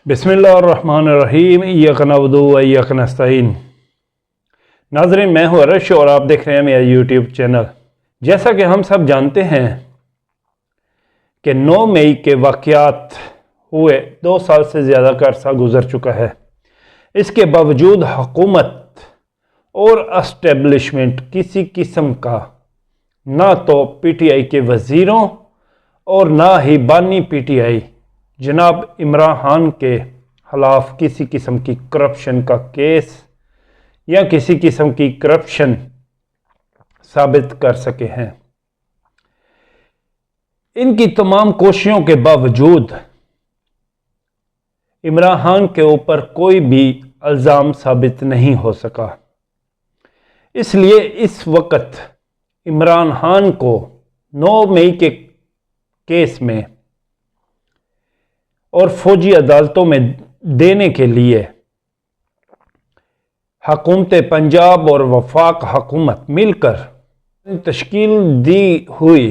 बिस्मिल्लाहिर्रहमानिर्रहीम इय्याक नअबुदु व इय्याक नस्तईन। नाज़रीन, मैं हूँ अरश और आप देख रहे हैं मेरा यूट्यूब चैनल। जैसा कि हम सब जानते हैं कि 9 मई के वाक़यात हुए 2 साल से ज़्यादा का अरसा गुजर चुका है। इसके बावजूद हुकूमत और एस्टेब्लिशमेंट किसी किस्म का ना तो PTI के वज़ीरों और ना ही बानी PTI जनाब इमरान खान के खिलाफ किसी किस्म की करप्शन का केस या किसी किस्म की करप्शन साबित कर सके हैं। इनकी तमाम कोशिशों के बावजूद इमरान खान के ऊपर कोई भी इल्ज़ाम साबित नहीं हो सका। इसलिए इस वक्त इमरान खान को 9 मई के केस में और फौजी अदालतों में देने के लिए हुकूमत पंजाब और वफाक हुकूमत मिलकर तश्कील दी हुई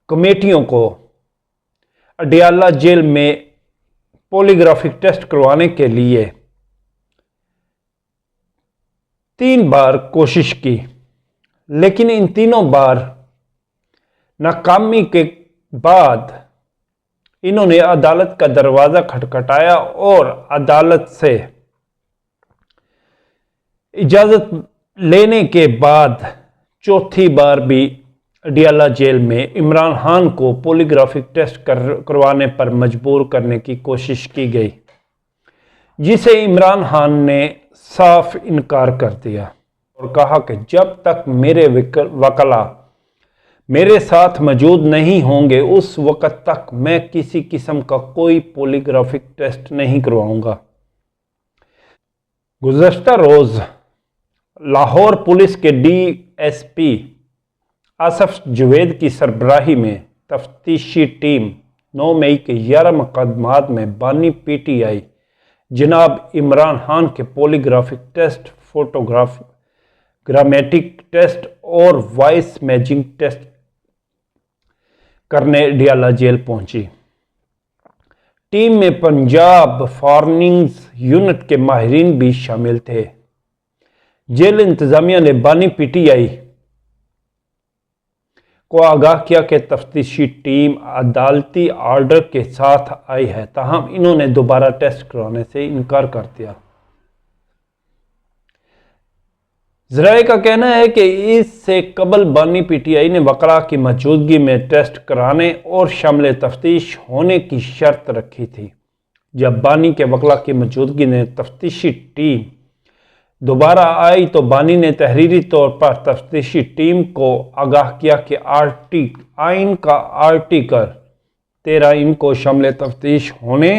कमेटियों को अडियाला जेल में पॉलीग्राफिक टेस्ट करवाने के लिए 3 बार कोशिश की, लेकिन इन तीनों बार नाकामी के बाद इन्होंने अदालत का दरवाज़ा खटखटाया और अदालत से इजाज़त लेने के बाद चौथी बार भी अडियाला जेल में इमरान खान को पॉलीग्राफिक टेस्ट करवाने पर मजबूर करने की कोशिश की गई, जिसे इमरान खान ने साफ इनकार कर दिया और कहा कि जब तक मेरे वकला मेरे साथ मौजूद नहीं होंगे उस वक़्त तक मैं किसी किस्म का कोई पॉलीग्राफिक टेस्ट नहीं करवाऊंगा। गुज़श्ता रोज़ लाहौर पुलिस के DSP आसफ जवेद की सरबराही में तफ्तीशी टीम 9 मई के 11 मुकदमात में बानी PTI जनाब इमरान खान के polygraphic test, photograph, grammatic test और वॉइस मैचिंग टेस्ट करने अडियाला जेल पहुंची। टीम में पंजाब फॉरेनिंग्स यूनिट के माहिरीन भी शामिल थे। जेल इंतजामिया ने बानी PTI को आगाह किया कि तफ्तीशी टीम अदालती आर्डर के साथ आई है, ताहम इन्होंने दोबारा टेस्ट करवाने से इनकार कर दिया। ज़राए का कहना है कि इससे कबल बानी PTI ने वकला की मौजूदगी में टेस्ट कराने और शामिल तफ्तीश होने की शर्त रखी थी। जब बानी के वकला की मौजूदगी में तफ्तीशी टीम दोबारा आई तो बानी ने तहरीरी तौर पर तफ्तीशी टीम को आगाह किया कि आइन का आर्टिकल 13 इनको शामिल तफ्तीश होने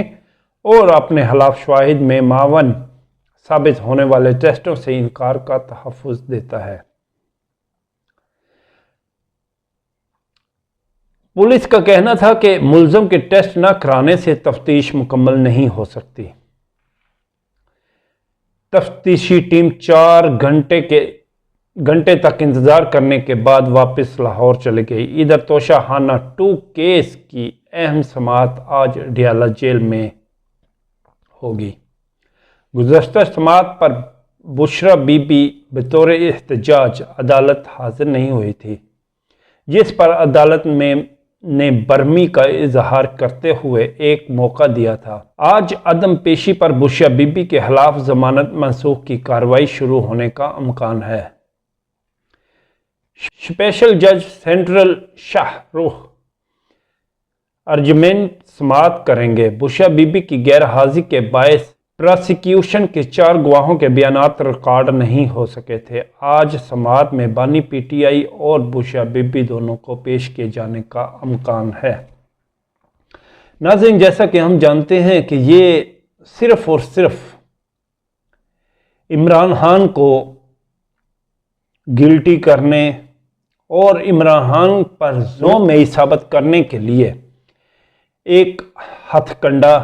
और अपने खिलाफ शवाहिद में मावन साबित होने वाले टेस्टों से इनकार का तहफ़्फ़ुज़ देता है। पुलिस का कहना था कि मुल्ज़म के टेस्ट न कराने से तफ्तीश मुकम्मल नहीं हो सकती। तफ्तीशी टीम 4 घंटे तक इंतज़ार करने के बाद वापस लाहौर चली गई। इधर तोशाखाना 2 केस की अहम समाअत आज अडियाला जेल में होगी। गुज़श्ता समाअत पर बुशरा बीबी बतौर एहतजाज अदालत हाजिर नहीं हुई थी, जिस पर अदालत ने बरमी का इजहार करते हुए एक मौका दिया था। आज अदम पेशी पर बुशरा बीबी के खिलाफ जमानत मनसूख की कार्रवाई शुरू होने का इम्कान है। स्पेशल जज सेंट्रल शाहरुख अर्जमेंट समाअत करेंगे। बुशरा बीबी की गैर हाजिरी के बायस प्रोसिक्यूशन के 4 गवाहों के बयानात रिकॉर्ड नहीं हो सके थे। आज समाअत में बानी PTI और बुशरा बीबी दोनों को पेश किए जाने का इम्कान है। नाज़रीन, जैसा कि हम जानते हैं कि ये सिर्फ और सिर्फ इमरान खान को गिल्टी करने और इमरान खान पर जुल्म साबित करने के लिए एक हथकंडा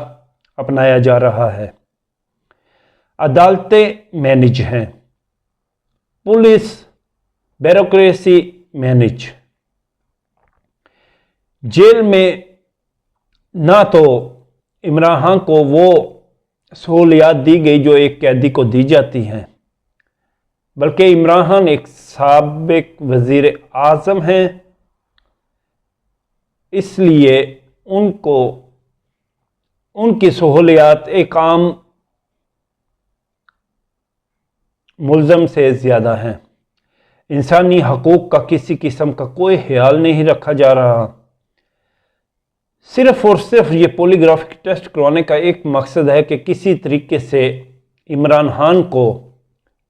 अपनाया जा रहा है। अदालतें मैनेज हैं, पुलिस ब्यूरोक्रेसी मैनेज, जेल में ना तो عمران خان کو وہ سہولیات دی گئی جو ایک قیدی کو دی جاتی ہیں، بلکہ عمران خان ایک سابق وزیر اعظم ہیں، اس لیے ان کی سہولیات ایک عام ملزم سے زیادہ ہیں۔ انسانی حقوق کا کسی قسم کا کوئی خیال نہیں رکھا جا رہا۔ صرف اور صرف یہ پولیگرافک ٹیسٹ کروانے کا ایک مقصد ہے کہ کسی طریقے سے عمران خان کو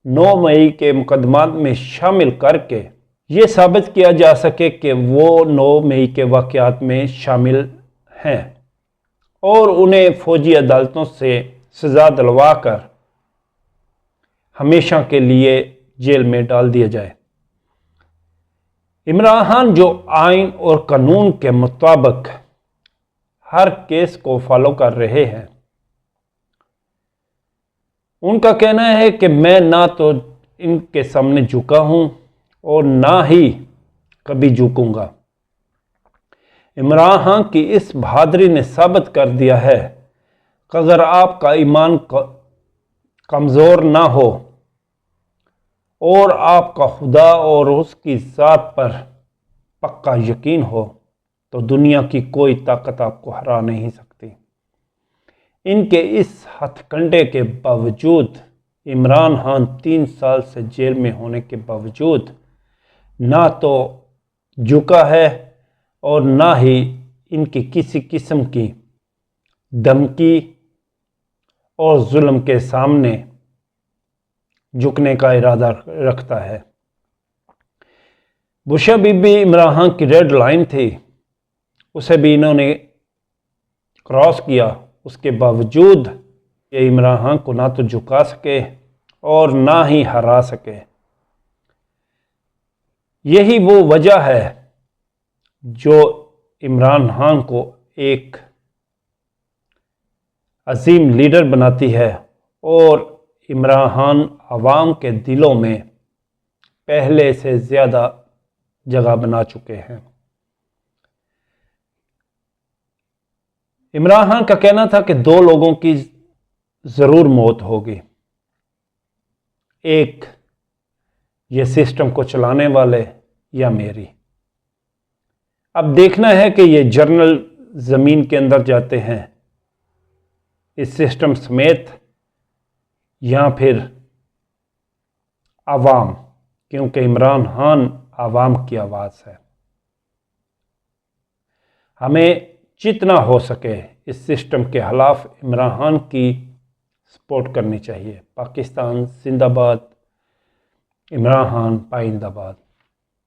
9 مئی کے مقدمات میں شامل کر کے یہ ثابت کیا جا سکے کہ وہ 9 مئی کے واقعات میں شامل ہیں اور انہیں فوجی عدالتوں سے سزا دلوا کر ہمیشہ کے لیے جیل میں ڈال دیا جائے۔ عمران خان جو آئین اور قانون کے مطابق ہر کیس کو فالو کر رہے ہیں، ان کا کہنا ہے کہ میں نہ تو ان کے سامنے جھکا ہوں اور نہ ہی کبھی جھکوں گا۔ عمران خان کی اس بہادری نے ثابت کر دیا ہے کہ اگر آپ کا ایمان کمزور نہ ہو اور آپ کا خدا اور اس کی ذات پر پکا یقین ہو تو دنیا کی کوئی طاقت آپ کو ہرا نہیں سکتی۔ ان کے اس ہتھ کنڈے کے باوجود، عمران خان 3 سال سے جیل میں ہونے کے باوجود نہ تو جھکا ہے اور نہ ہی ان کی کسی قسم کی دھمکی اور ظلم کے سامنے جھکنے کا ارادہ رکھتا ہے۔ بشا بی بی عمران خان کی ریڈ لائن تھی، اسے بھی انہوں نے کراس کیا۔ اس کے باوجود یہ عمران خان کو نہ تو جھکا سکے اور نہ ہی ہرا سکے۔ یہی وہ وجہ ہے جو عمران خان کو ایک عظیم لیڈر بناتی ہے اور عمران خان عوام کے دلوں میں پہلے سے زیادہ جگہ بنا چکے ہیں۔ عمران خان کا کہنا تھا کہ 2 لوگوں کی ضرور موت ہوگی، ایک یہ سسٹم کو چلانے والے یا میری۔ اب دیکھنا ہے کہ یہ جرنل زمین کے اندر جاتے ہیں اس سسٹم سمیت یا پھر عوام، کیونکہ عمران خان عوام کی آواز ہے۔ ہمیں جتنا ہو سکے اس سسٹم کے خلاف عمران خان کی سپورٹ کرنی چاہیے۔ پاکستان زندہ باد، عمران خان پائندہ باد۔